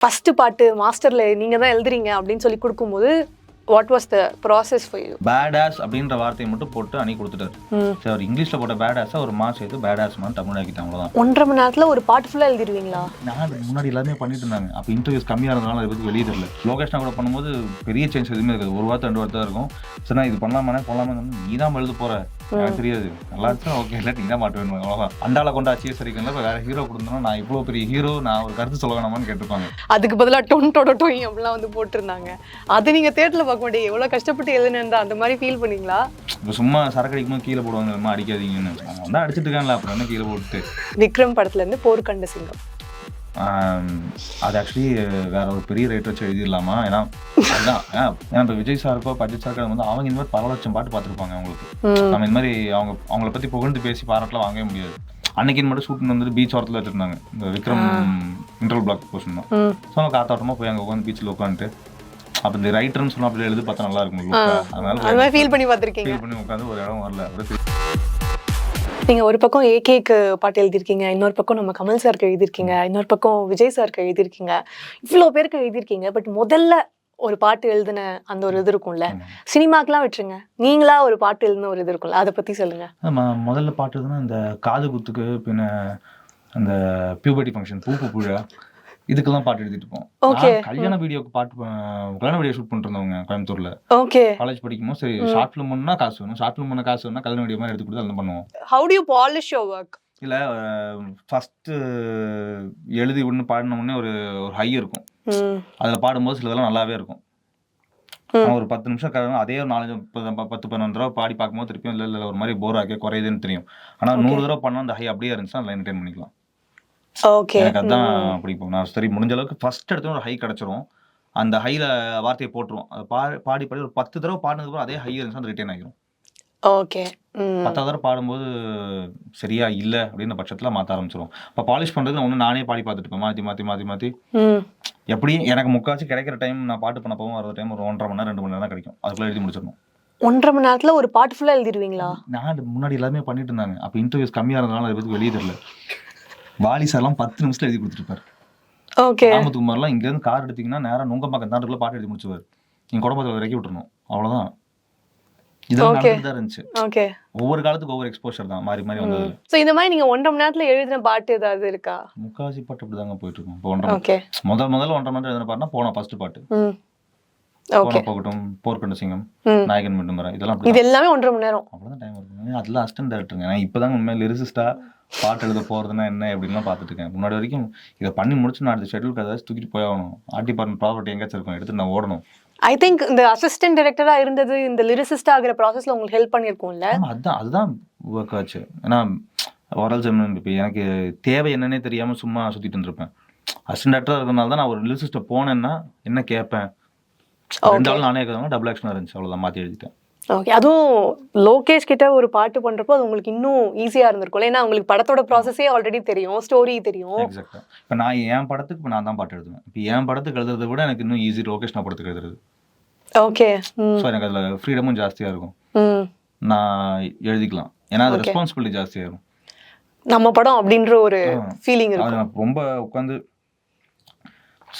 First பாட்டு மாஸ்டர்ல நீங்க தான் எழுதுறீங்க அப்படின்னு சொல்லி கொடுக்கும்போது what was the process for you? Bad ass அப்படின்ற வார்த்தையை மட்டும் போட்டு அணி கொடுத்துட்டாரு. சரி, அவர் இங்கிலீஷ்ல போட்ட பேட் ஆஸா ஒரு மாஸ் எடுத்து பேட் ஆஸ் மாதிரி தமிழ் ஆக்கிட்டாங்க. அவ்வளோதான். 1.5 மணி நேரத்துல ஒரு பாட்டு ஃபுல்லா எழுதிடுவீங்களா? நான் முன்னாடி எல்லாமே பண்ணிட்டு இருந்தாங்க. அப்போ இன்டர்வியூஸ் கம்மியாக இருந்தனால அதை பற்றி வெளியே தெரியல. லோகேஷ்னா கூட பண்ணும்போது பெரிய சேஞ்ச் எதுவுமே இருக்காது. ஒரு வார்த்தை 2 வார்த்தை இருக்கும். சரி, நான் இது பண்ணலாமே போகலாமே, நீ தான் எழுத போற, எனக்கு தெரியாது, நல்லா இருந்துச்சு, ஓகே, இல்லாட்டி நீ தான் மாட்டு வேணும், அவ்வளோதான். அண்டால கொண்டு அச்சீவ் சரிக்கல. இப்போ வேற ஹீரோ கொடுத்தோம்னா நான் இவ்வளோ பெரிய ஹீரோ, நான் ஒரு கருத்து சொல்ல வேணாமான்னு கேட்டிருப்பாங்க. அதுக்கு பதிலாக டொன்டோட டொய் அப்படிலாம் வந்து போட்டிருந்தாங்க. அது நீங்க தேட்டரில் பார்க்க மாட்டேன், எவ்வளோ கஷ்டப்பட்டு எழுதுனேன் அந்த மாதிரி ஃபீல் பண்ணீங்களா? இப்போ சும்மா சரக்கு அடிக்கும்போது கீழே போடுவாங்க, ரொம்ப அடிக்காதீங்கன்னு. அவங்க வந்து அடிச்சிட்டு இருக்காங்களா, அப்புறம் என்ன கீழே போட்டு. விக்ரம் படத்துல இருந்து போர்க்கண்ட சிங்கம் அது ஆக்சுவலி வேற ஒரு பெரிய ரைட்டர் வச்சு எழுதிடலாமா? ஏன்னா அதுதான், ஏன்னா இப்போ விஜய் சாருக்கோ அஜித் சாருக்கோ வந்து அவங்க இந்த மாதிரி பல லட்சம் பாட்டு பார்த்துருப்பாங்க. அவங்களுக்கு நம்ம இந்த மாதிரி அவங்கள பற்றி புகழ்ந்து பேசி பாராட்டலாம் வாங்கவே முடியாது. அன்னைக்குன்னு மட்டும் ஷூட்டிங் வந்துட்டு பீச் ஓரத்தில் வச்சுருந்தாங்க. இந்த விக்ரம் இன்டர்வல் பிளாக் போர்ஷன் தான். ஸோ அவங்க காத்தாட்டமாக போய் அங்கே உட்காந்து பீச்சில் உட்காந்துட்டு அப்போ இந்த ரைட்டர்னு சொன்னால் அப்படி எழுதி பார்த்தா நல்லா இருக்கும். அதனால ஃபீல் பண்ணி பார்த்துருக்கீங்க. ஃபீல் பண்ணி உட்காந்து ஒரு இடம் வரல. அப்படியே நீங்கள் ஒரு பக்கம் ஏகேக்கு பாட்டு எழுதியிருக்கீங்க, இன்னொரு பக்கம் நம்ம கமல் சாருக்கு எழுதியிருக்கீங்க, இன்னொரு பக்கம் விஜய் சாருக்கு எழுதியிருக்கீங்க, இவ்வளோ பேருக்கு எழுதியிருக்கீங்க. பட் முதல்ல ஒரு பாட்டு எழுதின அந்த ஒரு இது இருக்கும்ல, சினிமாக்கெலாம் விட்டுருங்க, நீங்களா ஒரு பாட்டு எழுதின ஒரு இது இருக்கும்ல, அதை பற்றி சொல்லுங்க. முதல்ல பாட்டு எழுதுனா இந்த காது குத்துக்கு, பின்ன அந்த பியூபர்ட்டி ஃபங்க்ஷன், பூப்பு புழா, இதுக்கெல்லாம் பாட்டு எழுதிட்டு இருப்போம். கல்யாண வீடியோக்கு கல்யாண வீடியோ ஷூட் பண்ணிட்டு இருந்தவங்க கோயம்புத்தூர்ல. காலேஜ் படிக்கும்போது சரி ஷார்ட் ஃபிலிம் பண்ணா காசு வேணும், ஷார்ட் ஃபிலிம் பண்ண காசு வேணும்னா கல்யாண வீடியோ மாதிரி எடுத்து கொடுத்து அதெல்லாம் பண்ணுவோம். How do you polish your work? இல்ல, ஃபர்ஸ்ட் எழுதி ஒன்று பாடின உடனே ஒரு ஹை இருக்கும். அதுல பாடும்போது சிலதெல்லாம் நல்லாவே இருக்கும். ஒரு 10 நிமிஷம் அதே ஒரு 4-10-15 தடவை பாடி பார்க்கும்போது திருப்பியும் இல்லை ஒரு மாதிரி போர் ஆகிய குறையுதுன்னு தெரியும். ஆனா 100 தடவை பண்ணா அந்த ஹை அப்படியே இருந்துச்சுன்னா அதில் என்டர்டைன் பண்ணிக்கலாம். எனக்கு அதான் பிடிக்கும். நான் சரி முடிஞ்ச அளவுக்கு ஃபர்ஸ்ட் எடுத்து ஒரு ஹை கிடைச்சிரும், அந்த ஹைல வார்த்தையை போட்டுருவோம். அதை பாடி ஒரு 10 தடவை பாடினதுக்கு அதே ஹை இருந்துச்சுன்னா அது ரிட்டைன் ஆகிரும். ஓகே, 10வது தடவை பாடும்போது சரியா இல்லை அப்படின்ற பட்சத்தில் மாற்ற ஆரம்பிச்சிடும். இப்போ பாலிஷ் பண்ணுறது ஒன்று நானே பாடி பார்த்துட்டு இருப்பேன், மாற்றி மாற்றி மாற்றி மாற்றி. எப்படியும் எனக்கு முக்காச்சு கிடைக்கிற டைம், நான் பாட்டு பண்ண போகும் வர டைம் ஒரு 1.5 மணி நேரம் 2 மணி நேரம் தான் கிடைக்கும். அதுக்குள்ளே எழுதி முடிச்சிடணும். 1.5 மணி நேரத்தில் ஒரு பாட்டு ஃபுல்லாக எழுதிடுவீங்களா? நான் முன்னாடி எல்லாமே பண்ணிட்டு இருந்தாங்க. அப்போ இன்டர்வியூஸ் கம்மியாக இருந்தனால அதை பற்றி வெளியே தெரியல. வாலி சார்லாம் 10 நிமிஷத்தில் எழுதி கொடுத்துருப்பாரு. ஓகே. ராமத்துக்குமார்லாம் இங்கேருந்து கார் எடுத்தீங்கன்னா நேரம் நுங்கம்பாக்கம் தாண்டுக்குள்ள பாட்டு எழுதி முடிச்சுவார். நீங்கள் குடும்பத்தில் இறக்கி விட்டுறணும், அவ்வளோதான். இதெல்லாம் நடந்துதான் இருந்துச்சு. ஓகே. ஒவ்வொரு காலத்துக்கு ஒவ்வொரு எக்ஸ்போஷர் தான், மாறி மாறி வந்தது. சோ இந்த மாதிரி நீங்க 1.5 மணி நேரத்துல எழுதின பாட்டு ஏதாவது இருக்கா? முக்காசி பாட்டு அப்படிதாங்க போயிட்டு இருக்கும். இப்போ முதல்ல 1.5 மணி நேரம் எழுதின பாட்டுனா போன ஃபர்ஸ்ட் பாட்டு போகட்டும், போர்க்கண்ட சிங்கம், நாயகன் மீண்டும் வர, இதெல்லாம் இது எல்லாமே 1.5 மணி நேரம். அவ்வளோதான் டைம் இருக்கு. அதெல்லாம் அசிஸ்டன்ட் டைரக்டருங்க. நான் இப்போதான் உண்மையில லிரிசிஸ்டா பாட்டு எழுத போறதுன்னா என்ன அப்படின்லாம் பார்த்துட்டு இருக்கேன். முன்னாடி வரைக்கும் இதை பண்ணி முடிச்சு நான் அடுத்த ஷெட்யூலுக்கு ஏதாச்சும் தூக்கிட்டு போய் ஆகணும். ஆர்ட் டிபார்ட்மெண்ட் ப்ராப்பர்ட்டி எங்கேயாச்சும் இருக்கும், எடுத்து நான் ஓடணும். ஐ திங்க் இந்த அசிஸ்டன்ட் டைரக்டரா இருந்தது இந்த லிரிசிஸ்ட் ஆகிற ப்ராசஸ்ல உங்களுக்கு ஹெல்ப் பண்ணிருக்கும்ல? அதுதான் ஒர்க் ஆச்சு. ஏன்னா ஓரல் ஜெமினன் இப்போ எனக்கு தேவை என்னன்னே தெரியாம சும்மா சுத்திட்டு இருந்திருப்பேன். அசிஸ்டன்ட் டைரக்டரா இருக்கிறனால தான் நான் ஒரு லிரிசிஸ்ட்டை போனேன்னா என்ன கேட்பேன், 2 ஆள் நானே கேட்காம டபுள் ஆக்ஷனாக இருந்துச்சு, அவ்வளோதான், மாற்றி எழுதிட்டேன். ஓகே. அதுவும் லோகேஷ் கிட்ட ஒரு பாட்டு பண்றப்போ அது உங்களுக்கு இன்னும் ஈஸியா இருந்திருக்கும். ஏன்னா உங்களுக்கு படத்தோட ப்ராசஸே ஆல்ரெடி தெரியும், ஸ்டோரி தெரியும். எக்ஸாக்டா. இப்போ நான் என் படத்துக்கு இப்போ நான் தான் பாட்டு எழுதுவேன். இப்போ என் படத்துக்கு எழுதுறதை விட எனக்கு இன்னும் ஈஸி லோகேஷ் நான் படத்துக்கு எழுதுறது. ஓகே. ஸோ எனக்கு அதில் ஃப்ரீடமும் ஜாஸ்தியாக இருக்கும், நான் எழுதிக்கலாம். ஏன்னா அது ரெஸ்பான்சிபிலிட்டி ஜாஸ்தியாக இருக்கும். நம்ம படம் அப்படின்ற ஒரு ஃபீலிங் இருக்கும். ரொம்ப உட்காந்து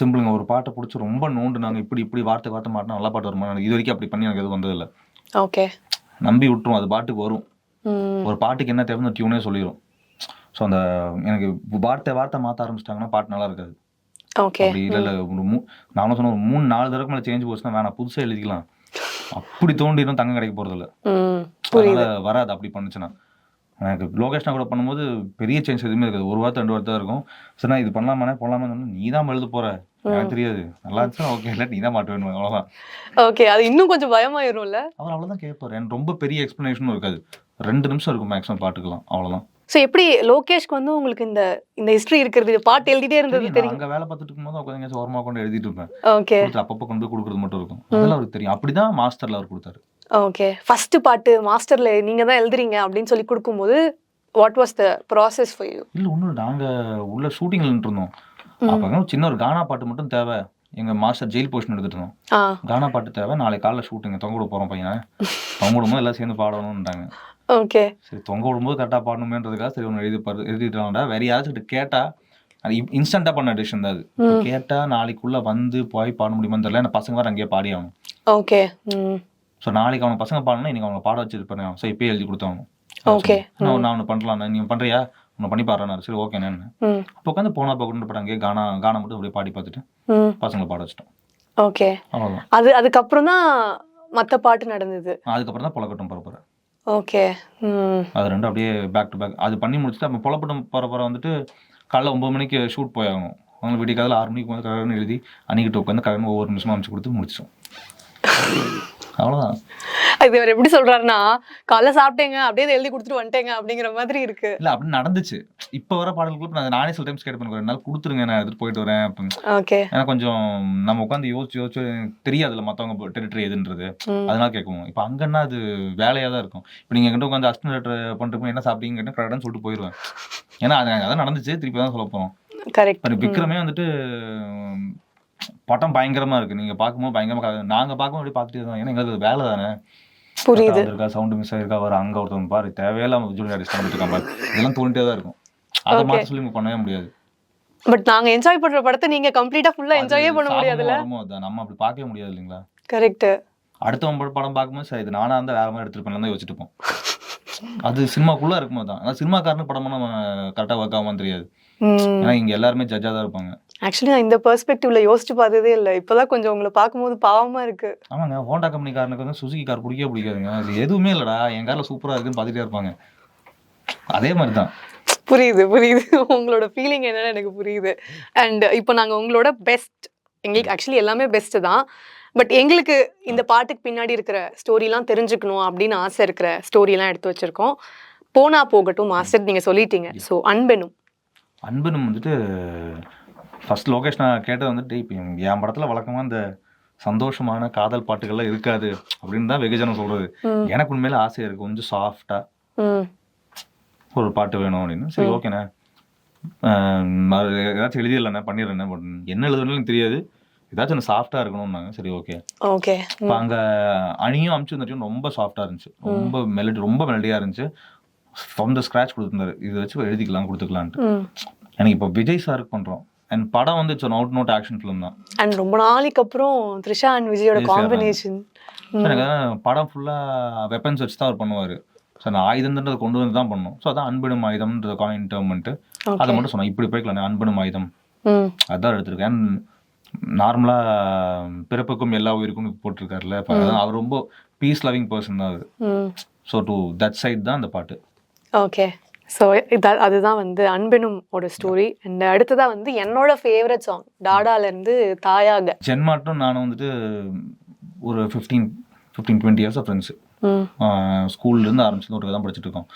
சிம்பிளுங்க ஒரு பாட்டை பிடிச்சி ரொம்ப நோண்டு நாங்கள் இப்படி வார்த்தை மாட்டினா நல்லா பாட்டு வருமா, எனக்கு இது வரைக்கும் அப்படி பண்ணி எனக்கு எதுவும் வந்ததில்லை. ஓகே. நம்பி விட்டுரும், அது பாட்டுக்கு வரும். ஒரு பாட்டுக்கு என்ன தேவை டியூனே சொல்லிடும். ஸோ அந்த எனக்கு வார்த்தை மாற்ற ஆரம்பிச்சிட்டாங்கன்னா பாட்டு நல்லா இருக்காது. ஓகே. அப்படி இல்லை நானும் சொன்ன ஒரு 3-4 தடவை மேலே சேஞ்ச் போச்சுன்னா வேணாம், புதுசாக எழுதிக்கலாம். அப்படி தோண்டிடும், தங்கம் கிடைக்க போகிறதில்ல, அதனால வராது. அப்படி பண்ணுச்சுன்னா எனக்கு லோகேஷ்னா கூட பண்ணும்போது பெரிய சேஞ்ச் எதுவுமே இருக்காது. 1 வார்த்தை 2 வார்த்தை இருக்கும். சரி நான் இது பண்ணலாமானே நீ தான் எழுத போற, எனக்கு தெரியாது, நல்லா இருந்துச்சுன்னா ஓகே, இல்லை நீ தான் மாட்டு வேணும், அவ்வளோதான். ஓகே. அது இன்னும் கொஞ்சம் பயமாயிரும்ல. அவர் அவ்வளோதான் கேட்பார். எனக்கு ரொம்ப பெரிய எக்ஸ்பிளனேஷனும் இருக்காது, 2 நிமிஷம் இருக்கும் மேக்ஸிமம் பாட்டுக்கலாம், அவ்வளோதான். ஸோ எப்படி லோகேஷ்க்கு வந்து உங்களுக்கு இந்த ஹிஸ்ட்ரி இருக்கிறது, பாட்டு எழுதிட்டே இருந்தது தெரியும்? அங்கே வேலை பார்த்துட்டு இருக்கும்போது உட்காந்து ஓரமாக கொண்டு எழுதிட்டு இருப்பேன். ஓகே. அப்பப்போ கொண்டு போய் கொடுக்குறது மட்டும் இருக்கும், அதெல்லாம் அவருக்கு தெரியும். அப்படிதான் மாஸ்டர்ல அவர் கொடுத்தாரு. ஓகே. ஃபர்ஸ்ட் பாட்டு மாஸ்டர்ல நீங்க தான் எழுதுறீங்க அப்படின்னு சொல்லி கொடுக்கும்போது what was the process for you? இல்லை ஒன்றும், நாங்கள் உள்ள ஷூட்டிங்ல இருந்தோம். அப்போ சின்ன ஒரு கானா பாட்டு மட்டும் தேவை. எங்கள் மாஸ்டர் ஜெயில் போர்ஷன் எடுத்துட்டு இருந்தோம். கானா பாட்டு தேவை, நாளைக்கு காலைல ஷூட்டிங்க, தொங்க விட போகிறோம் பையனை, தொங்க விடும்போது எல்லாம் சேர்ந்து பாடணும்ட்டாங்க. ஓகே. சரி தொங்க விடும்போது கரெக்டாக பாடணுமேன்றதுக்காக சரி ஒன்று எழுதிட்டாங்கடா. வேற யாராச்சும் கேட்டால் அது இன்ஸ்டன்டா பண்ண டிசிஷன் தான் அது. கேட்டா நாளைக்குள்ள வந்து போய் பாட முடியுமான்னு தெரியல. அந்த பசங்க வேற அங்கேயே பாடி ஆகணும். ஓகே. ஸோ நாளைக்கு அவங்க பசங்க பாடணும், இன்னைக்கு அவங்க பாட வச்சிருப்பாங்க. ஸோ இப்பயே எழுதி கொடுத்தாகணும். ஓகே. நான் ஒன்று பண்ணலாம், நீ பண்றியா, ஒன்று பண்ணி பாடுறாரு. சரி ஓகே நான் அப்போ உட்காந்து போனா பக்கம் படம் அங்கேயே கானா மட்டும் அப்படியே பாடி பார்த்துட்டு பசங்களை பாட வச்சிட்டோம். ஓகே. அவ்வளோதான். அதுக்கப்புறம் தான் மற்ற பாட்டு நடந்தது. அதுக்கப்புறம் தான் புலக்கட்டும் பரப்புற. ஓகே. அது ரெண்டும் அப்படியே பேக் டு பேக். அது பண்ணி முடிச்சுட்டு அப்போ புலப்பட்டம் பரப்புற வந்துட்டு காலைல 9 மணிக்கு ஷூட் போயாகணும். அவங்க வீட்டுக்கு காலையில் 6 மணிக்கு வந்து கரெக்டாக எழுதி அன்னைக்கிட்ட உட்காந்து கரெக்டாக ஒவ்வொரு நிமிஷமும் அமைச்சு கொடுத்து முடிச்சிட்டோம். அவ்வளோதான். இது அவர் எப்படி சொல்றாருன்னா, காலைல சாப்பிட்டேங்க அப்படியே எழுதி கொடுத்துட்டு வந்துட்டேங்க அப்படிங்கிற மாதிரி இருக்கு. இல்லை அப்படி நடந்துச்சு. இப்போ வர பாடல்களுக்கு நானே சில டைம்ஸ் கேட்டு பண்ணுறேன், என்னால் கொடுத்துருங்க நான் எடுத்துட்டு போயிட்டு வரேன் அப்படின்னு. ஓகே. ஏன்னா கொஞ்சம் நம்ம உட்காந்து யோசிச்சு தெரியாதுல்ல மற்றவங்க டெரிட்டரி எதுன்றது, அதனால கேட்குவோம். இப்போ அங்கன்னா அது வேலையாக தான் இருக்கும். இப்போ நீங்கள் எங்கிட்ட உட்காந்து அசிஸ்டன்ட் பண்ணிட்டு என்ன சாப்பிட்டீங்கன்னு கேட்டால் கரெக்டான்னு சொல்லிட்டு போயிடுவேன். ஏன்னா அதான் நடந்துச்சு, திருப்பி தான் சொல்ல போகிறோம். கரெக்ட். விக்ரமே வந்துட்டு படம் பயங்கரமா இருக்கு, நீங்க பார்க்கும்போது பயங்கரமா நாங்க பார்க்கும்போது அப்படி பார்த்துட்டே இருக்கோம். ஏன்னா எங்களுக்கு வேலை தானே. புரியுது. இருக்கா சவுண்ட் மிஸ் ஆயிருக்கா, வர அங்க ஒருத்தவங்க பாரு தேவையில்லாம ஜூனியர் ஆர்டிஸ்ட் பண்ணிட்டு இருக்கான் பாரு, இதெல்லாம் தோண்டிட்டே தான் இருக்கும். அதை மாற்ற சொல்லி பண்ணவே முடியாது. பட் நாங்க என்ஜாய் பண்ற படத்தை நீங்க கம்ப்ளீட்டா ஃபுல்லா என்ஜாயே பண்ண முடியாதுல்ல. நம்ம அப்படி பார்க்கவே முடியாது இல்லைங்களா. கரெக்ட். அடுத்தவங்க படம் பார்க்கும்போது சரி இது நானா இருந்தா வேற மாதிரி எடுத்துருப்பேன் தான் யோசிச்சுட்டு இருப்போம். அது சினிமாக்குள்ள இருக்கும்போது தான். சினிமாக்காரனு படமா நம்ம கரெக்டா ஒர்க் ஆகுமான்னு தெரியாது. ஏன்னா இங்க எல்லாருமே ஜட்ஜா தான் இருப்பாங்க. ஆக்சுவலி நான் இந்த பெர்ஸ்பெக்டிவ்ல யோசிச்சு பார்த்ததே இல்லை. இப்போதான் கொஞ்சம் உங்களை பார்க்கும்போது பாவமா இருக்கு. ஆமாங்க, ஹோண்டா கம்பெனிக்காரனுக்கு வந்து சுசுகி கார் பிடிக்காதுங்க. அது எதுவுமே இல்லடா, என் கார்ல சூப்பரா இருக்குன்னு பார்த்துட்டே இருப்பாங்க. அதே மாதிரி தான். புரியுது உங்களோட ஃபீலிங் என்னன்னு எனக்கு புரியுது. அண்ட் இப்போ நாங்கள் உங்களோட பெஸ்ட், எங்களுக்கு ஆக்சுவலி எல்லாமே பெஸ்ட் தான், பட் எங்களுக்கு இந்த பாட்டுக்கு பின்னாடி இருக்கிற ஸ்டோரிலாம் தெரிஞ்சுக்கணும் அப்படின்னு ஆசை இருக்கிற ஸ்டோரிலாம் எடுத்து வச்சிருக்கோம். போனா போகட்டும் மாஸ்டர் நீங்கள் சொல்லிட்டீங்க. ஸோ அன்பெனும் வந்துட்டு ஃபர்ஸ்ட் லோகேஷ் நான் கேட்டது வந்துட்டு இப்போ என் படத்தில் வழக்கமாக இந்த சந்தோஷமான காதல் பாட்டுகள்லாம் இருக்காது அப்படின்னு தான் வெகுஜனம் சொல்றது. எனக்கு உண்மையில ஆசையாக இருக்குது கொஞ்சம் சாஃப்டாக ஒரு பாட்டு வேணும் அப்படின்னு. சரி ஓகேண்ணே, ஏதாச்சும் எழுதிடலண்ணே பண்ணிடுறேண்ணே, பட் என்ன எழுதுனாலும் தெரியாது, ஏதாச்சும் ஒன்று சாஃப்டாக இருக்கணும்னாங்க. சரி ஓகே. ஓகே. இப்போ அங்கே அணியும் அமுச்சு வந்துட்டு ரொம்ப சாஃப்டாக இருந்துச்சு, ரொம்ப மெலடியாக இருந்துச்சு. ஃப்ரம் த ஸ்க்ராட்ச் கொடுத்துருந்தாரு, இதை வச்சு எழுதிக்கலாம் கொடுத்துக்கலான்ட்டு. எனக்கு இப்போ விஜய் சாருக்கு பண்ணுறோம் அண்ட் படம் வந்து it's out not action film தான். அண்ட் ரொம்ப நாளைக்கு அப்புறம் த்ரிஷா அண்ட் விஜயோட காம்பினேஷன். எனக்கு படம் ஃபுல்லாக வெப்பன்ஸ் வச்சு தான் அவர் பண்ணுவார். ஸோ அந்த ஆயுதம்ன்றதை கொண்டு வந்து தான் பண்ணணும். ஸோ அதான் அன்பனும் ஆயுதம்ன்ற இன்டர்மெண்ட்டு அதை மட்டும் சொன்னேன். இப்படி போய்க்கலாம் அன்பனும் ஆயுதம் அதான் எடுத்திருக்கேன். நார்மலாக பிறப்புக்கும் எல்லா உயிருக்கும் போட்டிருக்காருல்ல, அவர் ரொம்ப பீஸ் லவிங் பர்சன் தான் அவர். ஸோ டு தட் சைட் தான் அந்த பாட்டு. ஓகே. ஸோ அதுதான் வந்து அன்பெனும் ஒரு ஸ்டோரி. அண்ட் அடுத்ததா வந்து என்னோட ஃபேவரட் சாங் டாடாலேருந்து தாயாக. ஜென்மாட்டும் நானும் வந்துட்டு ஒரு 15-20 இயர்ஸ் ஃப்ரெண்ட்ஸு. ஸ்கூல்லேருந்து ஆரம்பிச்சு ஒரு தான் படிச்சுட்டு இருக்கோம்.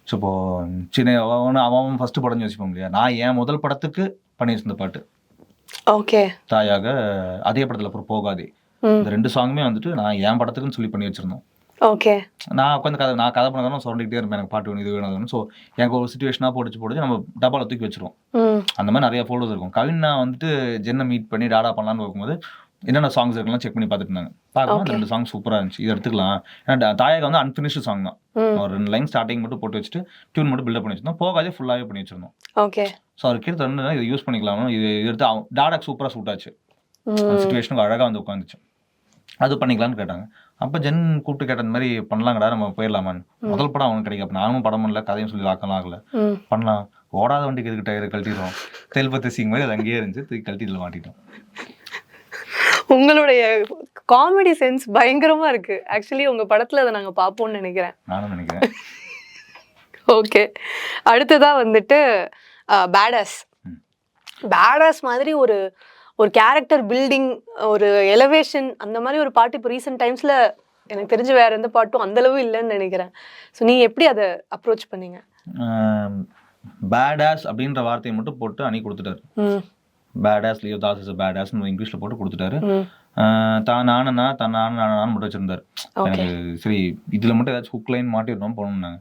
ஸோ இப்போ சின்ன அவன் ஃபர்ஸ்ட் படம் யோசிப்போம் இல்லையா, நான் என் முதல் படத்துக்கு பண்ணி வச்சிருந்த பாட்டு ஓகே தாயாக. அதே படத்தில் அப்புறம் போகாதே, இந்த 2 சாங்குமே வந்துட்டு நான் என் படத்துக்குன்னு சொல்லி பண்ணி வச்சிருந்தோம். ஓகே. நான் உட்காந்து கதை பண்ணதான் சொல்லிக்கிட்டே இருப்பேன், எனக்கு பாட்டு வேணும் இது வேணும். ஸோ எனக்கு ஒரு சுச்சுவேஷனாக போட்டு நம்ம டப்பாவில் தூக்கி வச்சிருவோம். அந்த மாதிரி நிறைய ஃபோட்டோஸ் இருக்கும். கவின் நான் வந்துட்டு ஜென்னை மீட் பண்ணி டாடா பண்ணலான்னு பார்க்கும்போது என்னென்ன சாங்ஸ் இருக்கலாம் செக் பண்ணி பார்த்துட்டு இருந்தாங்க. பார்க்கும்போது 2 சாங் சூப்பராக இருந்துச்சு, இது எடுத்துக்கலாம். ஏன்னா தாயாக வந்து அன்ஃபினிஷ்டு சாங் தான், ஒரு 2 லைன் ஸ்டார்டிங் மட்டும் போட்டு வச்சுட்டு டியூன் மட்டும் பில்டப் பண்ணி வச்சிருந்தோம். போகாதே ஃபுல்லாகவே பண்ணி வச்சிருந்தோம். ஓகே. ஸோ அவர் கீழே 2 இதை யூஸ் பண்ணிக்கலாம். இது எடுத்து டாடாக்கு சூப்பராக சூட் ஆச்சு, சுச்சுவேஷனுக்கு அழகாக வந்து உட்காந்துச்சு. அது பண்ணிக்கலான்னு கேட்டாங்க. அப்போ ஜென் கூப்பிட்டு கேட்ட இந்த மாதிரி பண்ணலாங்கடா நம்ம போயிடலாமான்னு. முதல் படம் அவனுக்கு கிடைக்கும், அப்போ நானும் படம் பண்ணல, கதையும் சொல்லி லாக்கலாம் ஆகல. பண்ணலாம், ஓடாத வண்டிக்கு எதுக்கு டயர் கழட்டிடுவோம், தெல்பத்து சிங் மாதிரி அது அங்கேயே இருந்துச்சு, தூக்கி கழட்டிட்டு மாட்டிட்டோம். உங்களுடைய காமெடி சென்ஸ் பயங்கரமா இருக்கு. ஆக்சுவலி உங்க படத்துல அதை நாங்க பார்ப்போம்னு நினைக்கிறேன். நானும் நினைக்கிறேன். ஓகே. அடுத்ததா வந்துட்டு பேடாஸ் மாதிரி ஒரு கேரக்டர் பில்டிங், ஒரு எலவேஷன், அந்த மாதிரி ஒரு பாட்டு இப்போ ரீசெண்ட் டைம்ஸ்ல எனக்கு தெரிஞ்சு வேற எந்த பாட்டும் அந்த அளவு இல்லைன்னு நினைக்கிறேன். ஸோ நீங்க எப்படி அதை அப்ரோச் பண்ணீங்க? பேடாஸ் அப்படின்ற வார்த்தையை மட்டும் போட்டு அணி கொடுத்துட்டாரு. Badass Leo Das is badass இங்கிலீஷ்ல போட்டு கொடுத்துட்டாரு. நானும் மட்டும் வச்சிருந்தாரு. எனக்கு சரி இதுல மட்டும் ஏதாச்சும் ஹுக் லைன் மாட்டிடணும் போகணும்னாங்க.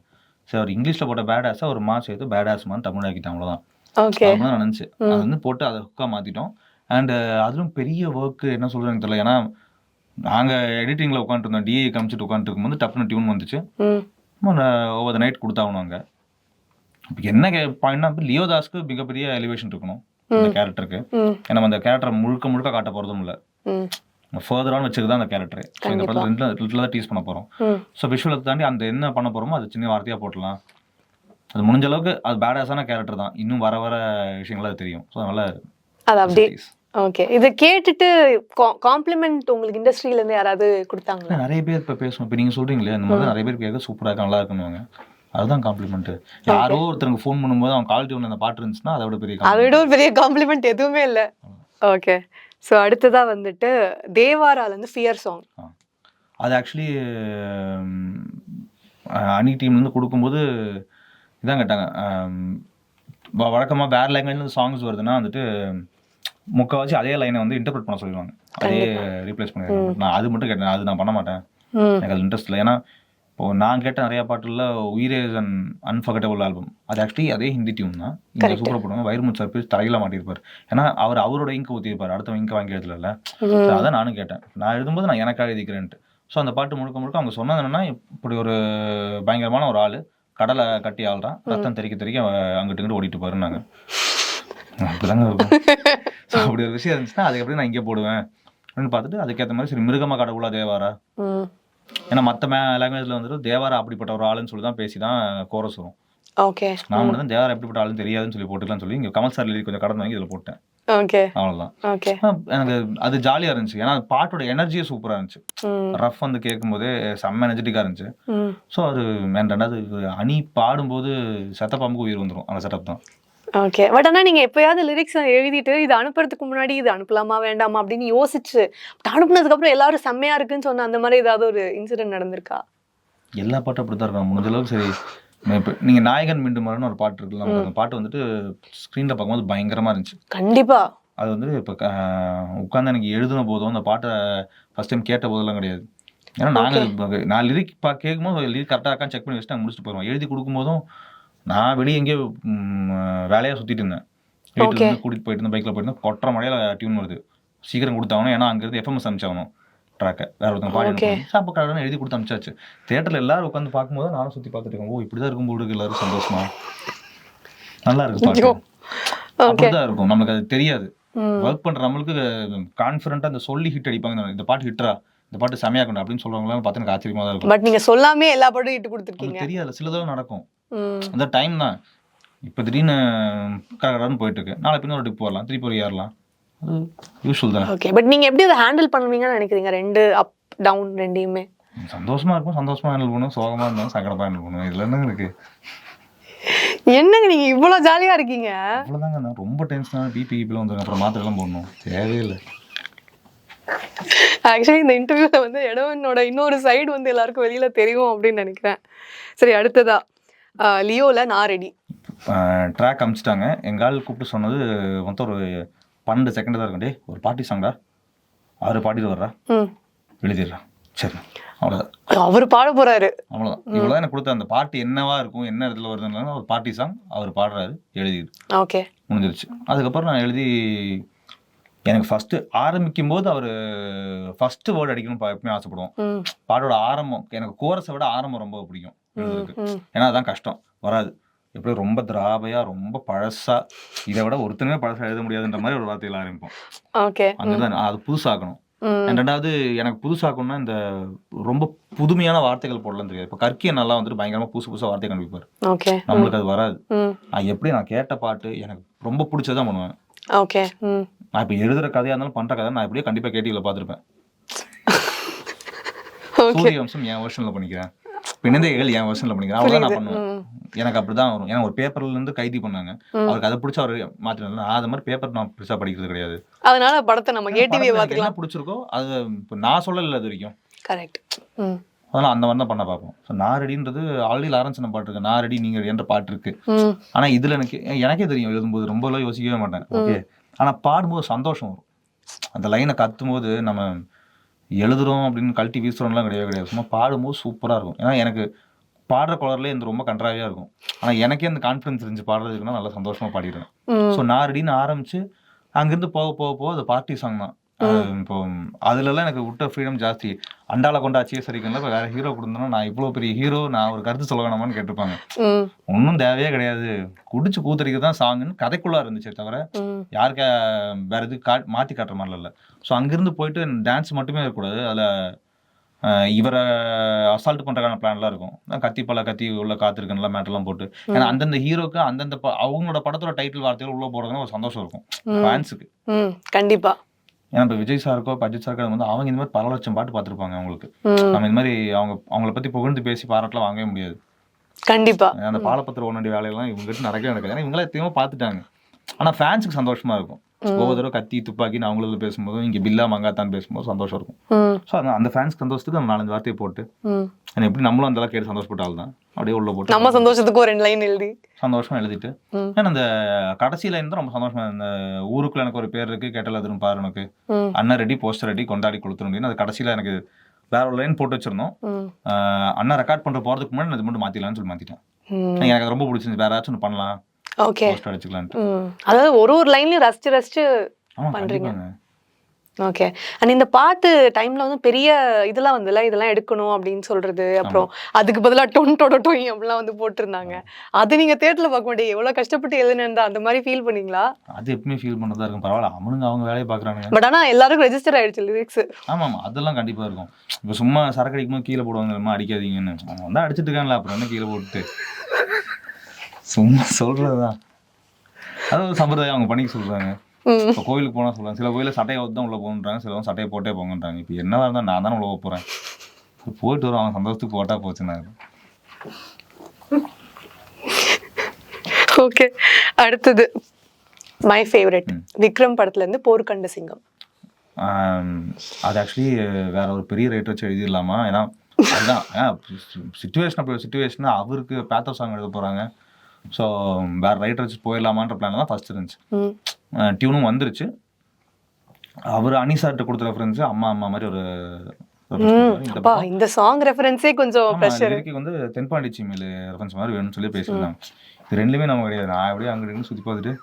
சரி அவர் இங்கிலீஷ்ல போட்ட பேடாஸா ஒரு மாஸ் எடுத்து பேடாஸ்மான்னு தமிழ் ஆக்கிட்டான், அவ்வளோதான். அவ்வளோதான் நினைச்சு அது வந்து போட்டு அதை ஹுக்கா மாத்திட்டோம். அண்ட் அதுவும் பெரிய ஒர்க்கு என்ன சொல்றதுன்னு தெரியல. ஏன்னா நாங்கள் எடிட்டிங்கில் உட்காந்துருந்தோம், டிஏ காமிச்சிட்டு உட்காந்துருக்கும் போது டப்புன்னு டியூன் வந்துச்சு. ஓவர் த நைட் கொடுத்தாகணும். அங்கே என்ன பாயிண்ட்னா லியோதாஸ்க்கு மிகப்பெரிய எலிவேஷன் இருக்கணும், அந்த கேரக்டருக்கு. ஏன்னா அந்த கேரக்டரை முழுக்க முழுக்க காட்ட போகிறதும் இல்லை, ஃபர்தரான வச்சுருக்கு தான் அந்த கேரக்டர். ஸோ இந்த படத்தில் லிட்டில் தான் டீஸ் பண்ண போகிறோம். ஸோ விஷுவலை தாண்டி அந்த என்ன பண்ண போகிறோமோ அது சின்ன வார்த்தையாக போட்டலாம். அது முடிஞ்ச அளவுக்கு அது பேடாஸான கேரக்டர் தான், இன்னும் வர வர விஷயங்கள் அது தெரியும். ஸோ அதனால அது அப்படியே ஓகே. இதை கேட்டுட்டு காம்ப்ளிமெண்ட் உங்களுக்கு இண்டஸ்ட்ரியில இருந்து யாராவது கொடுத்தாங்களா? நிறைய பேர் இப்போ பேசணும். இப்போ நீங்கள் சொல்கிறீங்களே இந்த மாதிரி நிறைய பேர் கேட்க சூப்பராக இருக்கு, நல்லா இருக்குன்னு. அதுதான் காம்ப்ளிமெண்ட். யாரோ ஒருத்தருக்கு ஃபோன் பண்ணும்போது அவன் கால் டியூன் அந்த பாட்டு இருந்துச்சுன்னா அதை விட ஒரு பெரிய காம்ப்ளிமெண்ட் எதுவுமே இல்லை. ஓகே. ஸோ அடுத்ததா வந்துட்டு தேவாரால இருந்து ஃபியர் சாங். அது ஆக்சுவலி அணி டீம்லேருந்து கொடுக்கும்போது இதான் கேட்டாங்க. வழக்கமாக வேறு லாங்குவேஜ்லேருந்து சாங்ஸ் வருதுன்னா வந்துட்டு முக்கால்வாசி அதே லைனை வந்து இன்டர்பிரட் பண்ண சொல்லிடுவாங்க, அதே ரீப்ளேஸ் பண்ணிடுவாங்க. நான் அது மட்டும் கேட்டேன், அது நான் பண்ண மாட்டேன், எனக்கு அது இன்ட்ரெஸ்ட் இல்லை. ஏன்னா இப்போது நான் கேட்ட நிறையா பாட்டுல உயிரே இஸ் அன் அன்ஃபர்கெட்டபிள் ஆல்பம், அது ஆக்சுவலி அதே ஹிந்தி டியூன் தான். இங்கே சூப்பராக போடுவாங்க. வைரமுத்து சார் போய் தலையில மாட்டியிருப்பார், ஏன்னா அவரோட இங்க் ஊற்றிருப்பார், அடுத்த இங்க் வாங்கி எழுதல. அதான் நானும் கேட்டேன், நான் எழுதும்போது நான் எனக்காக எழுதிக்கிறேன்ட்டு. ஸோ அந்த பாட்டு முழுக்க முழுக்க அவங்க சொன்னது என்னன்னா, இப்படி ஒரு பயங்கரமான ஒரு ஆள் கடலை கட்டி ஆள்றான், ரத்தம் தெறிக்க அங்கிட்டு இங்கிட்டு ஓடிட்டு பாருன்னாங்க. அப்படிதாங்க இருக்கும். அப்படி ஒரு விஷயம் இருந்துச்சுன்னா அதுக்கு எப்படி நான் இங்கே போடுவேன் அப்படின்னு பார்த்துட்டு அதுக்கேற்ற மாதிரி சரி மிருகமாக கடவுளா தேவாரா. ஏன்னா மற்ற லாங்குவேஜில் வந்துட்டு தேவாரா அப்படிப்பட்ட ஒரு ஆளுன்னு சொல்லி தான் பேசி தான் கோரஸ் வரும். ஓகே. நான் மட்டும் தான் தேவாரா எப்படிப்பட்ட ஆளுன்னு தெரியாதுன்னு சொல்லி போட்டுக்கலாம்னு சொல்லி இங்கே கமல் சார் கொஞ்சம் கடந்து வாங்கி இதில் போட்டேன். ஓகே. அவ்வளோதான். ஓகே. எனக்கு அது ஜாலியாக இருந்துச்சு, ஏன்னா பாட்டோட எனர்ஜியே சூப்பராக இருந்துச்சு. ரஃப் வந்து கேட்கும்போதே செம்ம எனர்ஜெட்டிக்காக இருந்துச்சு. ஸோ அது ரெண்டாவது அணி பாடும்போது செத்தப்பாம்புக்கு உயிர் வந்துடும், அந்த செட்டப் தான். ஓகே. பட் ஆனால் நீங்கள் எப்போயாவது லிரிக்ஸ் எழுதிட்டு இது அனுப்புறதுக்கு முன்னாடி இது அனுப்பலாமா வேண்டாமா அப்படின்னு யோசிச்சு அனுப்புனதுக்கப்புறம் எல்லாரும் செம்மையா இருக்குன்னு சொன்ன அந்த மாதிரி ஏதாவது ஒரு இன்சிடென்ட் நடந்திருக்கா? எல்லா பாட்டும் அப்படி தான் இருக்கும் முடிஞ்ச அளவுக்கு. சரி இப்போ நீங்கள் நாயகன் மீண்டும் மரன்னு ஒரு பாட்டு இருக்குல்ல, அந்த பாட்டு வந்துட்டு ஸ்க்ரீனில் பார்க்கும்போது பயங்கரமாக இருந்துச்சு. கண்டிப்பா. அது வந்து இப்போ உட்காந்து எனக்கு எழுதின போதும் அந்த பாட்டை ஃபஸ்ட் டைம் கேட்ட போதெல்லாம் கிடையாது. ஏன்னா நான் லிரிக் கேட்கும்போது லிரிக் கரெக்டாக இருக்கான்னு செக் பண்ணி வச்சுட்டு நாங்கள் முடிச்சுட்டு போயிடுவோம். எழுதி கொடுக்கும்போதும் நான் வெளியே எங்கேயோ வேலையாக சுற்றிட்டு இருந்தேன், வீட்டில் இருந்து கூட்டிகிட்டு போயிட்டு இருந்தேன், பைக்கில் போயிட்டு கொட்டுற மழையில் டியூன் வருது, சீக்கிரம் கொடுத்தாகணும், ஏன்னா அங்கேருந்து எஃப்எம்எஸ் அனுப்பிச்சாகணும் ட்ராக்கை, வேற ஒருத்தங்க பாடி அப்போ கடவுள் எழுதி கொடுத்து அனுப்பிச்சாச்சு. தேட்டரில் எல்லாரும் உட்காந்து பார்க்கும்போது நானும் சுற்றி பார்த்துட்டு இருக்கேன், ஓ இப்படி தான் இருக்கும் போது எல்லாரும் சந்தோஷமா நல்லா இருக்கு பாட்டு. அப்படிதான் இருக்கும், நம்மளுக்கு அது தெரியாது. ஒர்க் பண்ணுற நம்மளுக்கு கான்ஃபிடென்ட்டாக அந்த சொல்லி ஹிட் அடிப்பாங்க, இந்த பாட்டு ஹிட்டரா, இந்த பாட்டு செமையா இருக்கணும் அப்படின்னு சொல்றவங்களாம் பார்த்து எனக்கு ஆச்சரியமா தான் இருக்கும். பட் நீங்க சொல்லாமே எல்லா பாட்டும் ஹிட் கொடுத்துருக்கீங்க. தெரியாது, சிலதெல்லாம் நடக்கும், அந்த டைம் தான். இப்போ திடீர்னு கரெக்டாக போயிட்டு இருக்கு, நாளை பின்ன ஒரு டிப் வரலாம், திருப்பி ஒரு ஏறலாம், அது யூஸ்ஃபுல் தான். ஓகே. பட் நீங்க எப்படி அதை ஹேண்டில் பண்ணுவீங்கன்னு நினைக்கிறீங்க? ரெண்டு அப் டவுன் ரெண்டையுமே சந்தோஷமா இருக்கும், சந்தோஷமா ஹேண்டில் பண்ணுவோம், சோகமா இருந்தாலும் சங்கடமா ஹேண்டில் பண்ணுவோம். இதுல என்னங்க இருக்கு? என்னங்க நீங்க இவ்வளவு ஜாலியா இருக்கீங்க? அவ்வளவுதாங்க, நான் ரொம்ப டென்ஷனான பிபில வந்து அப்புறம் மாத்திரை எல்லாம் போடணும், தேவையில்லை. ஆக்சுவலி இந்த இன்டர்வியூல வந்து எடவனோட இன்னொரு சைடு வந்து எல்லாருக்கும் வெளியில தெரியும் அப்படின்னு நினைக்கிறேன். சரி, அடுத்ததா லியோல நான் ரெடி ட்ராக் அமிச்சிட்டாங்க. எங்கால் கூப்பிட்டு சொன்னது மொத்தம் ஒரு 12 செகண்ட் தான் இருக்கும். டே ஒரு பாட்டி சாங்கா, 6 பாட்டிட்டு வர்றா, எழுதிடுறான், சரி அவ்வளோதான், அவர் பாட போறாரு, அவ்வளோதான். இவ்வளோதான் எனக்கு கொடுத்த அந்த பாட்டு என்னவா இருக்கும், என்ன இடத்துல வருதுன்னு ஒரு பாட்டி சாங் அவர் பாடுறாரு, எழுதிடு, ஓகே முடிஞ்சிருச்சு. அதுக்கப்புறம் நான் எழுதி எனக்கு ஃபர்ஸ்ட் ஆரம்பிக்கும் போது அவர் ஃபர்ஸ்ட் வேர்டு அடிக்கணும்னு எப்பவுமே ஆசைப்படுவோம். பாட்டோட ஆரம்பம் எனக்கு கோரஸை விட ஆரம்பம் ரொம்ப பிடிக்கும் எழுதுறதுக்கு, ஏன்னா அதான் கஷ்டம், வராது. எப்படி ரொம்ப திராபையா ரொம்ப பழசா, இதை விட ஒருத்தனமே பழசா எழுத முடியாதுன்ற மாதிரி ஒரு வார்த்தையில ஆரம்பிப்போம். அங்கதான் அது புதுசாக்கணும். ரெண்டாவது எனக்கு புதுசாக்கணும்னா இந்த ரொம்ப புதுமையான வார்த்தைகள் போடலாம் தெரியாது. இப்போ கற்கியை நல்லா வந்துட்டு பயங்கரமா புதுசா வார்த்தை கண்டுபிடிப்பாரு, நம்மளுக்கு அது வராது. எப்படி நான் கேட்ட பாட்டு எனக்கு ரொம்ப பிடிச்சதான் பண்ணுவேன். நான் இப்போ எழுதுற கதையா இருந்தாலும் பண்ற கதை நான் எப்படியே கண்டிப்பா கேட்டிவில பார்த்துருப்பேன். சூரிய வம்சம் என் வெர்ஷன்ல பண்ணிக்கிறேன், பிணந்தைகள் என் வெர்ஷன்ல பண்ணிக்கிறேன், அவ்வளவுதான் நான் பண்ணுவேன். எனக்கு அப்படிதான் வரும். ஏன்னா ஒரு பேப்பர்ல இருந்து கைதி பண்ணாங்க, அவருக்கு அதை பிடிச்ச அவர் மாத்தினாங்க. அது மாதிரி பேப்பர் நான் பெருசா படிக்கிறது கிடையாது, அதனால படத்தை நம்ம கேட்டிவியை பார்த்துக்கலாம். பிடிச்சிருக்கோ அது இப்போ நான் சொல்லல அது வரைக்கும், கரெக்ட். அதனால அந்த மாதிரி தான் பண்ண பார்ப்போம். ஸோ நான் ரெடின்றது ஆல்ரெடி லாரன்ஸ் பாட்டு இருக்கு, நான் ரெடி நீங்க என்ற பாட்டு இருக்கு. ஆனா இதுல எனக்கே தெரியும் எழுதும்போது ரொம்ப யோசிக்கவே மாட்டேன். ஓகே, ஆனா பாடும்போது சந்தோஷம் வரும். அந்த லைனை கத்தும் போது நம்ம எழுதுறோம் அப்படின்னு கழட்டி வீசுறோம்லாம் கிடையாது. சும்மா பாடும்போது சூப்பரா இருக்கும். ஏன்னா எனக்கு பாடுற குளர்லேயே இந்த ரொம்ப கன்றாவியா இருக்கும், ஆனா எனக்கே அந்த கான்ஃபிடன்ஸ் இருந்துச்சு பாடுறதுக்குன்னா நல்லா சந்தோஷமா பாடிடுவேன். ஸோ நான் ரெடின்னு ஆரம்பிச்சு அங்கிருந்து போக போக போக அது பார்ட்டி சாங் தான். இப்போ அதுலலாம் எனக்கு விட்ட ஃப்ரீடம் ஜாஸ்தி. அண்டால கொண்டாச்சியே சரிக்கல, இப்போ வேற ஹீரோ கொடுத்தோன்னா நான் இவ்வளோ பெரிய ஹீரோ, நான் ஒரு கருத்து சொல்ல வேணாமான்னு கேட்டிருப்பாங்க. ஒன்றும் தேவையே கிடையாது, குடிச்சு கூத்தடிக்க தான் சாங்குன்னு கதைக்குள்ளா இருந்துச்சே தவிர யாருக்கா வேற எதுவும் மாற்றி காட்டுற மாதிரிலாம் இல்லை. ஸோ அங்கேருந்து போயிட்டு டான்ஸ் மட்டுமே இருக்கக்கூடாது, அதில் இவரை அசால்ட் பண்றதுக்கான பிளான்லாம் இருக்கும். கத்தி உள்ள காத்திருக்கேன்லாம் மேட்டர்லாம் போட்டு, ஏன்னா அந்தந்த ஹீரோக்கு அந்தந்த அவங்களோட படத்தோட டைட்டில் வார்த்தைகள் உள்ள போடுறதுன்னு ஒரு சந்தோஷம் இருக்கும் ஃபேன்ஸுக்கு. கண்டிப்பா. ஏன்னா இப்போ விஜய் சாருக்கோ அஜித் சாருக்கோ வந்து அவங்க இந்த மாதிரி பல லட்சம் பாட்டு பார்த்துருப்பாங்க. அவங்களுக்கு நம்ம இந்த மாதிரி அவங்கள பத்தி புகழ்ந்து பேசி பாராட்டலாம் வாங்கவே முடியாது. கண்டிப்பா. அந்த பாலப்பத்திர ஓனடி வேலையெல்லாம் இவங்ககிட்ட நடக்கவே நடக்காது. ஏன்னா இவங்களே எத்தையுமே பார்த்துட்டாங்க. ஆனா ஃபேன்ஸுக்கு சந்தோஷமா இருக்கும். ஒவ்வொரு தடவை கத்தி துப்பாக்கின்னு அவங்களும் பேசும்போதும் இங்க பில்லா மங்காத்தான் பேசும்போது சந்தோஷம் இருக்கும். ஸோ அந்த ஃபேன்ஸ் சந்தோஷத்துக்கு அந்த 4-5 வார்த்தையை போட்டு எப்படி நம்மளும் அந்த அளவுக்கு கேட்டு சந்தோஷப்பட்ட ஆள் தான். அப்படியே உள்ள போட்டு நம்ம சந்தோஷத்துக்கு ஒரு 2 லைன் எழுதி சந்தோஷமா எழுதிட்டு, ஏன்னா அந்த கடைசி லைன் தான் ரொம்ப சந்தோஷமா. இந்த ஊருக்குள்ள எனக்கு ஒரு பேர் இருக்கு, கேட்டல அதுன்னு பாரு உனக்கு, அண்ணன் ரெடி போஸ்டர் ரெடி கொண்டாடி கொடுத்துரும் அப்படின்னு அது கடைசியில எனக்கு வேற ஒரு லைன் போட்டு வச்சிருந்தோம். அண்ணா ரெக்கார்ட் பண்ற போறதுக்கு முன்னாடி அது மட்டும் மாத்திடலாம்னு சொல்லி மாத்திட்டேன். எனக்கு ரொம்ப பிடிச்சிருந்துச்சு, வேற ஏதாச்சும் ஒன்று பண்ணலாம், போஸ்டர் அடிச்சுக்கலான்ட்டு. அதாவது ஒரு லைன்லயும் ரசிச்சு பண்றீங்க. ஓகே. அண்ட் இந்த பாட்டு டைம்ல வந்து பெரிய இதெல்லாம் வந்துல, இதெல்லாம் எடுக்கணும் அப்படின்னு சொல்றது, அப்புறம் அதுக்கு பதிலா டொய் அப்படிலாம் வந்து போட்டிருந்தாங்க. அது நீங்க தியேட்டர்ல பார்க்க மாட்டீங்க, எவ்வளவு கஷ்டப்பட்டு எழுதுனேன் அந்த மாதிரி ஃபீல் பண்ணீங்களா? அது எப்பவுமே ஃபீல் பண்ணதா இருக்கும். பரவாயில்ல, அவங்க வேலையை பாக்குறாங்க. பட் ஆனா எல்லாருக்கும் ரெஜிஸ்டர் ஆயிடுச்சு லிரிக்ஸ். ஆமா, அதெல்லாம் கண்டிப்பா இருக்கும். இப்போ சும்மா சரக்கு அடிக்கும் போது கீழே போடுவாங்க, அடிக்காதீங்கன்னு. அவங்க வந்து அடிச்சிட்டு இருக்காங்களா, அப்புறம் என்ன கீழே போட்டு சும்மா சொல்றதுதான். அது ஒரு சம்பிரதாயம், அவங்க பண்ணிக்க சொல்றாங்க. இப்போ கோயிலுக்கு போனால் சொல்லுவாங்க, சில கோயிலில் சட்டையை தான் உள்ள போகணுன்றாங்க, சிலவங்க சட்டையை போட்டே போங்கன்றாங்க. இப்போ என்னவா இருந்தால் நான் தானே உள்ள போகிறேன், போயிட்டு வரும், அவங்க சந்தோஷத்துக்கு போட்டா போச்சுன்னா. ஓகே, அடுத்தது மை ஃபேவரட் விக்ரம் படத்துல இருந்து போர்க்கண்ட சிங்கம். அது ஆக்சுவலி வேற ஒரு பெரிய ரைட்டர் வச்சு எழுதிடலாமா, ஏன்னா அதுதான் சிச்சுவேஷன். அப்படி ஒரு சிச்சுவேஷன் அவருக்கு பேத்தோ சாங் எழுத போகிறாங்க. ஸோ வேற ரைட்டர் வச்சு போயிடலாமான்ற பிளான் தான் ஃபர்ஸ்ட் இருந்துச்சு. டியூனும் வந்துருச்சு. அவர் அனிசார்ட்ட கொடுத்த ரெஃபரன்ஸ் அம்மா மாதிரி ஒரு இந்த சாங் ரெஃபரன்ஸே கொஞ்சம் பிரஷர் வந்து தென்பாண்டி சீமையில் ரெஃபரன்ஸ் மாதிரி வேணும்னு சொல்லி பேசியிருந்தாங்க. இது ரெண்டுமே நம்ம கிடையாது. நான் அப்படியே அங்கே சுற்றி பார்த்துட்டு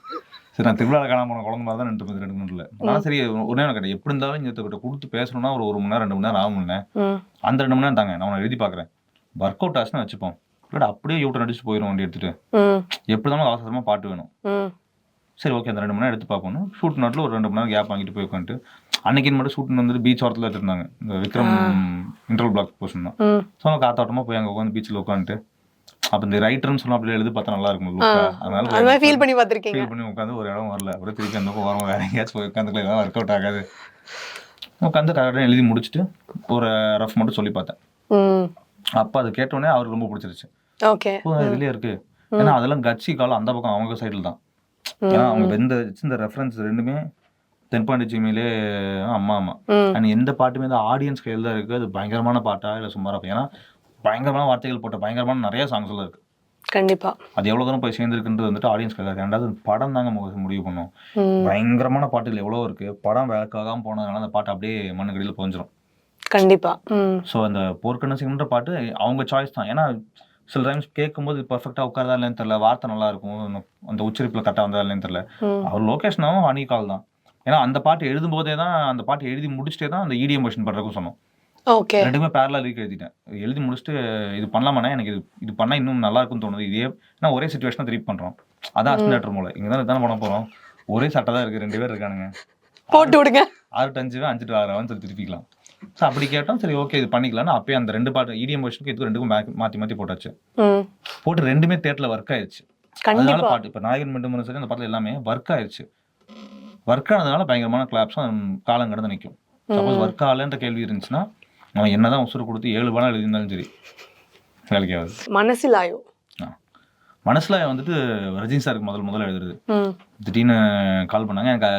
சரி, நான் திருவிழா காணாம போன குழந்தை மாதிரி தான் 2 மணி நேரம். ஆனால் சரி, ஒன்றே கிடையாது, எப்படி இருந்தாலும் இங்கே கொடுத்து பேசணும்னா ஒரு 1 மணி நேரம் 2 மணி நேரம் ஆகும்ல. அந்த 2 மணி நேரம் தாங்க நான் எழுதி பார்க்குறேன். ஒர்க் அவுட் ஆச்சுன்னு வச்சுப்போம், இல்லை அப்படியே யூட்டன் அடிச்சு போயிடும் வண்டி எடுத்துட்டு. எப்படி இருந்தாலும் அவசரமா பாட்டு வேணும். சரி, ஓகே, அந்த 2 மணி நேரம் எடுத்து பார்க்கணும். ஷூட் நாட்டில் ஒரு 2 மணி நேரம் கேப் வாங்கிட்டு போய் உட்காந்துட்டு, அன்னைக்கு மட்டும் ஷூட் வந்துட்டு பீச் ஓரத்தில் வச்சிருந்தாங்க. இந்த விக்ரம் இன்டர்வல் பிளாக் போர்ஷன் தான். ஸோ காத்தாட்டமா போய் அங்கே உட்காந்து பீச்சில் உட்காந்துட்டு, அப்போ இந்த ரைட்டர்னு சொன்னா அப்படி எழுதி பார்த்தா நல்லா இருக்கும். அதனால ஃபீல் பண்ணி உட்காந்து ஒரு இடம் வரல, அப்படியே திருப்பி அந்த பக்கம் வரோம், வேற எங்கேயாச்சும் போய் உட்காந்துக்கலாம், எதாவது ஒர்க் அவுட் ஆகாது. உட்காந்து கரெக்டாக எழுதி முடிச்சுட்டு ஒரு ரஃப் மட்டும் சொல்லி பார்த்தேன். அப்போ அது கேட்டோடனே அவருக்கு ரொம்ப பிடிச்சிருச்சு. இதுலயே இருக்கு, ஏன்னா அதெல்லாம் கட்சி காலம் அந்த பக்கம் அவங்க சைடில் தான். ஏன்னா அவங்க இந்த ரெஃபரன்ஸ் ரெண்டுமே தென்பாண்டி சீமையிலே அம்மா அண்ட் எந்த பாட்டுமே இந்த ஆடியன்ஸ் கையில் தான் இருக்கு. அது பயங்கரமான பாட்டா இல்லை சுமாரா, ஏன்னா பயங்கரமான வார்த்தைகள் போட்ட பயங்கரமான நிறைய சாங்ஸ் எல்லாம் இருக்கு. கண்டிப்பா அது எவ்வளவு தூரம் போய் சேர்ந்துருக்குன்றது வந்துட்டு ஆடியன்ஸ் கையில் இருக்கு. ரெண்டாவது படம் தாங்க முடிவு பண்ணும். பயங்கரமான பாட்டுகள் எவ்வளவு இருக்கு, படம் வேலைக்காக போனதுனால அந்த பாட்டு அப்படியே மண்ணுக்கடியில் புரிஞ்சிடும். கண்டிப்பா. ஸோ அந்த போர்க்கண்ட சிங்கம்ன்ற பாட்டு அவங்க சாய்ஸ் தான். ஏன்னா சில டைம்ஸ் கேட்கும்போது பர்ஃபெக்டாக உட்காரதா இல்லைன்னு தெரியல, வார்த்தை நல்லா இருக்கும், அந்த உச்சரிப்பில் கரெக்டாக வந்ததா இல்லைன்னு தெரியல. அவர் லொகேஷனாகவும் அணிகால் தான். ஏன்னா அந்த பாட்டு எழுதும் போதே தான், அந்த பாட்டு எழுதி முடிச்சுட்டே தான் அந்த இடிஎம் வெர்ஷன் பண்ணுறதுக்கும் சொன்னோம். ஓகே, ரெண்டுமே பேரலா லீக் எழுதிட்டேன். எழுதி முடிச்சுட்டு இது பண்ணலாமாண்ணா, எனக்கு இது பண்ணால் இன்னும் நல்லா இருக்குன்னு தோணுது. இதே ஏன்னா ஒரே சுச்சுவேஷனாக திருப்பி பண்ணுறோம். அதான் அஸ்டேட்டர் மூலம் இங்கே தான் இதுதானே பண்ண போகிறோம், ஒரே சட்டை தான் இருக்குது, 2 பேர் இருக்கானுங்க, போட்டு விடுங்க, 6 to 5 5 to 6 சொல்லி திருப்பிக்கலாம். ஸோ அப்படி கேட்டோம், சரி ஓகே இது பண்ணிக்கலாம்னு அப்பயே அந்த 2 பாட்டு இடிஎம் வெர்ஷனுக்கு இதுக்கு 2க்கும் மாற்றி போட்டாச்சு. போட்டு 2மே தேட்டரில் ஒர்க் ஆயிடுச்சு. அதனால பாட்டு இப்போ நாயகன் மீண்டும் சரி அந்த பாட்டில் எல்லாமே ஒர்க் ஆயிடுச்சு. ஒர்க் ஆனதுனால பயங்கரமான கிளாப்ஸும் காலம் கடந்து நிற்கும். சப்போஸ் ஒர்க் ஆகலன்ற கேள்வி இருந்துச்சுன்னா அவன் என்னதான் உசுறு கொடுத்து 7 படம் எழுதியிருந்தாலும் சரி வேலைக்கு ஆகுது. மனசுல வந்துட்டு ரஜினி சாருக்கு முதல்ல எழுதுறது. திடீர்னு கால் பண்ணாங்க எனக்கு,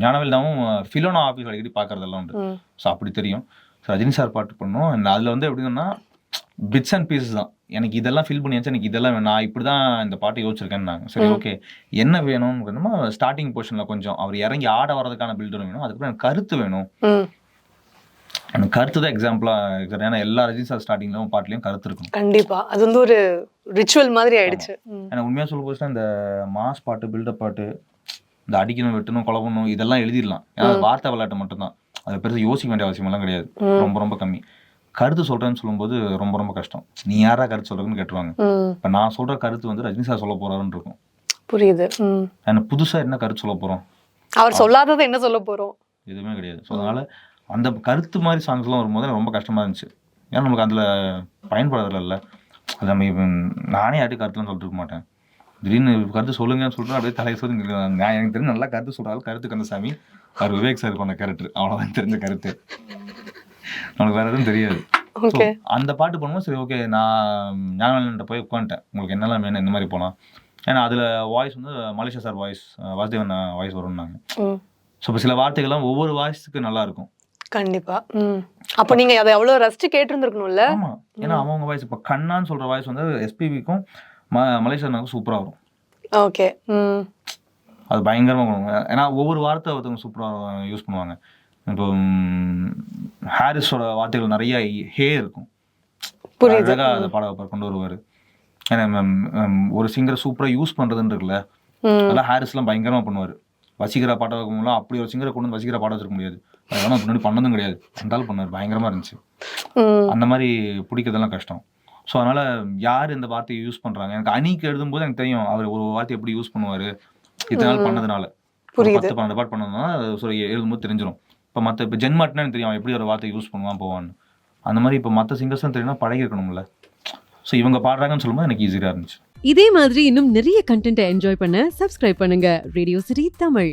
ஞானவேல்தாவும் ஃபிலோனா ஆஃபீஸ் அடிக்கடி பார்க்கறதெல்லாம் உண்டு. ஸோ அப்படி தெரியும். ஸோ ரஜினி சார் பாட்டு பண்ணோம். அதில் வந்து எப்படின்னா பிட்ஸ் அண்ட் பீசஸ் தான். எனக்கு இதெல்லாம் ஃபீல் பண்ணியாச்சு, எனக்கு இதெல்லாம் வேணும், நான் இப்படி தான் இந்த பாட்டை யோசிச்சிருக்கேன்னாங்க. சரி ஓகே, என்ன வேணும்னு ஸ்டார்டிங் போர்ஷனில் கொஞ்சம் அவர் இறங்கி ஆட வர்றதுக்கான பில்டர் வேணும், அதுக்கப்புறம் எனக்கு கருத்து வேணும். எனக்கு கருத்து தான் எக்ஸாம்பிளா, ஏன்னா எல்லா ரஜினி சார் ஸ்டார்டிங்லயும் பாட்டுலயும் கருத்து இருக்கும். கண்டிப்பா அது வந்து ஒரு ரிச்சுவல் மாதிரி ஆயிடுச்சு. எனக்கு உண்மையா சொல்ல போச்சுன்னா இந்த மாஸ் பாட்டு பில்டப் பாட்டு இந்த அடிக்கணும் வெட்டணும் கொலை பண்ணணும் இதெல்லாம் எழுதிடலாம். ஏன்னா அது வார்த்தை விளையாட்டு மட்டும்தான். அதை பெருசாக யோசிக்க வேண்டிய அவசியமெல்லாம் கிடையாது. ரொம்ப ரொம்ப கம்மி. கருத்து சொல்கிறேன்னு சொல்லும்போது ரொம்ப ரொம்ப கஷ்டம். நீ யாரா கருத்து சொல்கிறேன்னு கேட்டுருவாங்க. இப்போ நான் சொல்கிற கருத்து வந்து ரஜினி சார் சொல்ல போகிறாருன்னு இருக்கும். புரியுது. எனக்கு புதுசாக என்ன கருத்து சொல்ல போகிறோம், அவர் சொல்லாதது என்ன சொல்ல போகிறோம், எதுவுமே கிடையாது. ஸோ அதனால் அந்த கருத்து மாதிரி சாங்ஸ்லாம் வரும்போது எனக்கு ரொம்ப கஷ்டமாக இருந்துச்சு. ஏன்னா நமக்கு அதில் பயன்படுறதில்ல. அது நம்ம நானே யார்ட்டும் கருத்துலாம் சொல்லிட்டு இருக்க மாட்டேன். திடீர்னு கருத்து சொல்லுங்கன்னு சொல்லிட்டு அப்படியே தலையை சொல்லி நான் எனக்கு தெரிஞ்ச நல்லா கருத்து சொல்கிறாலும் கருத்து கந்தசாமி அவர் விவேக் சார் பண்ண கேரக்டர் அவ்வளோதான் தெரிஞ்ச கருத்து. நம்மளுக்கு வேறு எதுவும் தெரியாது. ஸோ அந்த பாட்டு பண்ணும்போது சரி ஓகே நான் ஞானவேலன்ட்ட போய் உட்காந்துட்டேன். உங்களுக்கு என்னெல்லாம் வேணும் இந்த மாதிரி போனால். ஏன்னா அதில் வாய்ஸ் வந்து Malaysia sir voice, Vasudevan voice வரும்னாங்க. ஸோ இப்போ சில வார்த்தைகள்லாம் ஒவ்வொரு வாய்ஸுக்கு நல்லா இருக்கும். கண்டிப்பா. அப்போ நீங்க அதை அவ்வளோ ரசிச்சு கேட்டிருந்துருக்கணும்ல. ஆமாம், ஏன்னா அவங்க வாய்ஸ் இப்போ கண்ணான்னு சொல்கிற வாய்ஸ் வந்து எஸ்பிபிக்கும் மலேசியாவுக்கும் சூப்பராக வரும். ஓகே. அது பயங்கரமாக பண்ணுவாங்க. ஏன்னா ஒவ்வொரு வார்த்தை ஒருத்தவங்க சூப்பராக யூஸ் பண்ணுவாங்க. இப்போ ஹாரிஸோட வார்த்தைகள் நிறைய ஹே இருக்கும். அழகாக அதை பாட கொண்டு வருவார். ஏன்னா ஒரு சிங்கரை சூப்பராக யூஸ் பண்ணுறதுன்னு இருக்குல்ல, அதெல்லாம் ஹாரிஸ்லாம் பயங்கரமாக பண்ணுவார். வசீகரா பாட்ட வைக்கும்போது அப்படி ஒரு சிங்கரை கொண்டு வந்து வசீகரா பாட வச்சிருக்க முடியாது. அதெல்லாம் முன்னாடி பண்ணதும் கிடையாது. அந்த பண்ணுவார், பயங்கரமாக இருந்துச்சு. அந்த மாதிரி பிடிக்கிறதெல்லாம் கஷ்டம். ஸோ அதனால் யார் இந்த வார்த்தையை யூஸ் பண்ணுறாங்க, எனக்கு அணிக்கு எழுதும்போது எனக்கு தெரியும் அவர் ஒரு வார்த்தை எப்படி யூஸ் பண்ணுவார். இத்தனை நாள் பண்ணதுனால 10-12 பாட்டு பண்ணதுனால சொல்லி எழுதும்போது தெரிஞ்சிடும். இப்போ ஜென்மாட்னா எனக்கு தெரியும் அவன் எப்படி ஒரு வார்த்தை யூஸ் பண்ணுவான் போவான்னு. அந்த மாதிரி இப்போ மற்ற சிங்கர்ஸ்லாம் தெரியும்னா பழகி இருக்கணும்ல. ஸோ இவங்க பாடுறாங்கன்னு சொல்லும்போது எனக்கு ஈஸியாக இருந்துச்சு. இதே மாதிரி இன்னும் நிறைய கண்டென்ட்டை என்ஜாய் பண்ண சப்ஸ்கிரைப் பண்ணுங்க ரேடியோ சிட்டி தமிழ்.